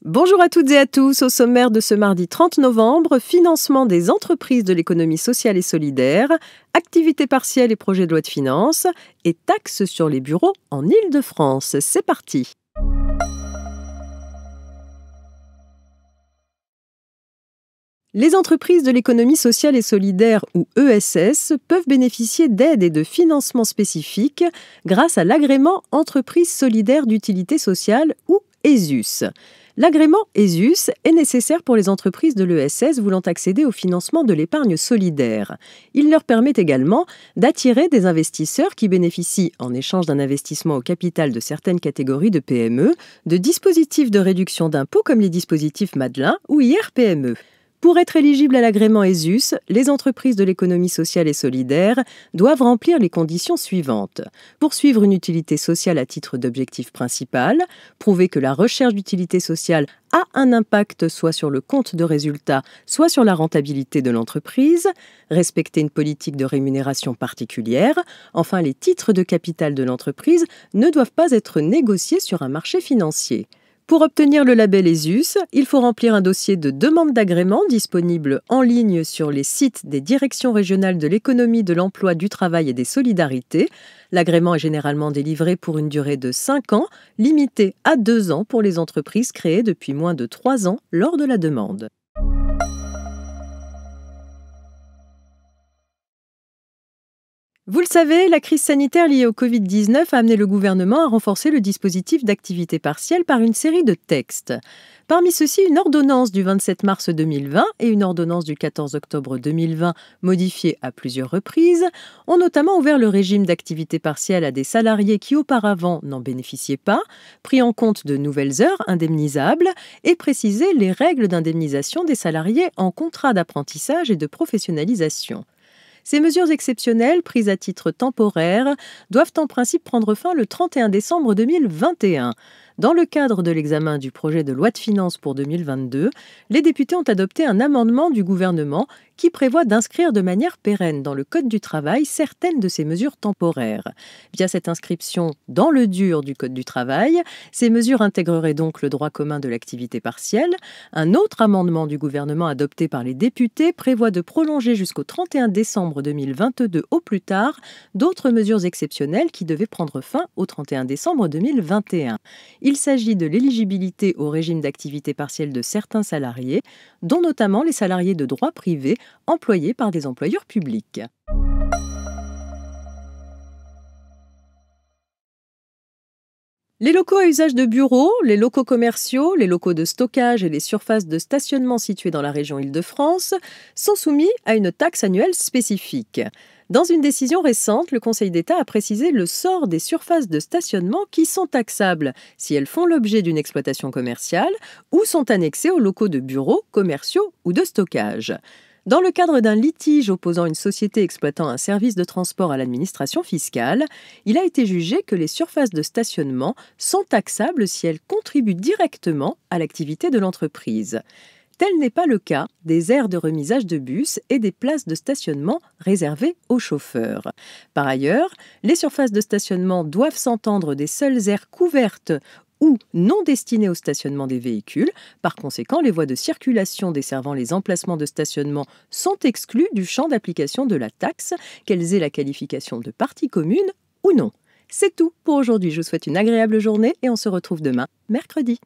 Bonjour à toutes et à tous, au sommaire de ce mardi 30 novembre, financement des entreprises de l'économie sociale et solidaire, activités partielles et projets de loi de finances, et taxes sur les bureaux en Île-de-France. C'est parti! Les entreprises de l'économie sociale et solidaire, ou ESS, peuvent bénéficier d'aides et de financements spécifiques grâce à l'agrément Entreprise solidaire d'utilité sociale, ou ESUS. L'agrément ESUS est nécessaire pour les entreprises de l'ESS voulant accéder au financement de l'épargne solidaire. Il leur permet également d'attirer des investisseurs qui bénéficient, en échange d'un investissement au capital de certaines catégories de PME, de dispositifs de réduction d'impôts comme les dispositifs Madelin ou IR-PME. Pour être éligibles à l'agrément ESUS, les entreprises de l'économie sociale et solidaire doivent remplir les conditions suivantes. Poursuivre une utilité sociale à titre d'objectif principal, prouver que la recherche d'utilité sociale a un impact soit sur le compte de résultat, soit sur la rentabilité de l'entreprise, respecter une politique de rémunération particulière. Enfin, les titres de capital de l'entreprise ne doivent pas être négociés sur un marché financier. Pour obtenir le label ESUS, il faut remplir un dossier de demande d'agrément disponible en ligne sur les sites des directions régionales de l'économie, de l'emploi, du travail et des solidarités. L'agrément est généralement délivré pour une durée de 5 ans, limité à 2 ans pour les entreprises créées depuis moins de 3 ans lors de la demande. Vous le savez, la crise sanitaire liée au Covid-19 a amené le gouvernement à renforcer le dispositif d'activité partielle par une série de textes. Parmi ceux-ci, une ordonnance du 27 mars 2020 et une ordonnance du 14 octobre 2020, modifiées à plusieurs reprises, ont notamment ouvert le régime d'activité partielle à des salariés qui auparavant n'en bénéficiaient pas, pris en compte de nouvelles heures indemnisables et précisé les règles d'indemnisation des salariés en contrat d'apprentissage et de professionnalisation. Ces mesures exceptionnelles, prises à titre temporaire, doivent en principe prendre fin le 31 décembre 2021. Dans le cadre de l'examen du projet de loi de finances pour 2022, les députés ont adopté un amendement du gouvernement qui prévoit d'inscrire de manière pérenne dans le Code du travail certaines de ces mesures temporaires. Via cette inscription dans le dur du Code du travail, ces mesures intégreraient donc le droit commun de l'activité partielle. Un autre amendement du gouvernement adopté par les députés prévoit de prolonger jusqu'au 31 décembre 2022 au plus tard d'autres mesures exceptionnelles qui devaient prendre fin au 31 décembre 2021. Il s'agit de l'éligibilité au régime d'activité partielle de certains salariés, dont notamment les salariés de droit privé employés par des employeurs publics. Les locaux à usage de bureaux, les locaux commerciaux, les locaux de stockage et les surfaces de stationnement situées dans la région Île-de-France sont soumis à une taxe annuelle spécifique. Dans une décision récente, le Conseil d'État a précisé le sort des surfaces de stationnement qui sont taxables si elles font l'objet d'une exploitation commerciale ou sont annexées aux locaux de bureaux, commerciaux ou de stockage. Dans le cadre d'un litige opposant une société exploitant un service de transport à l'administration fiscale, il a été jugé que les surfaces de stationnement sont taxables si elles contribuent directement à l'activité de l'entreprise. Tel n'est pas le cas des aires de remisage de bus et des places de stationnement réservées aux chauffeurs. Par ailleurs, les surfaces de stationnement doivent s'entendre des seules aires couvertes ou non destinées au stationnement des véhicules. Par conséquent, les voies de circulation desservant les emplacements de stationnement sont exclues du champ d'application de la taxe, qu'elles aient la qualification de partie commune ou non. C'est tout pour aujourd'hui. Je vous souhaite une agréable journée et on se retrouve demain, mercredi.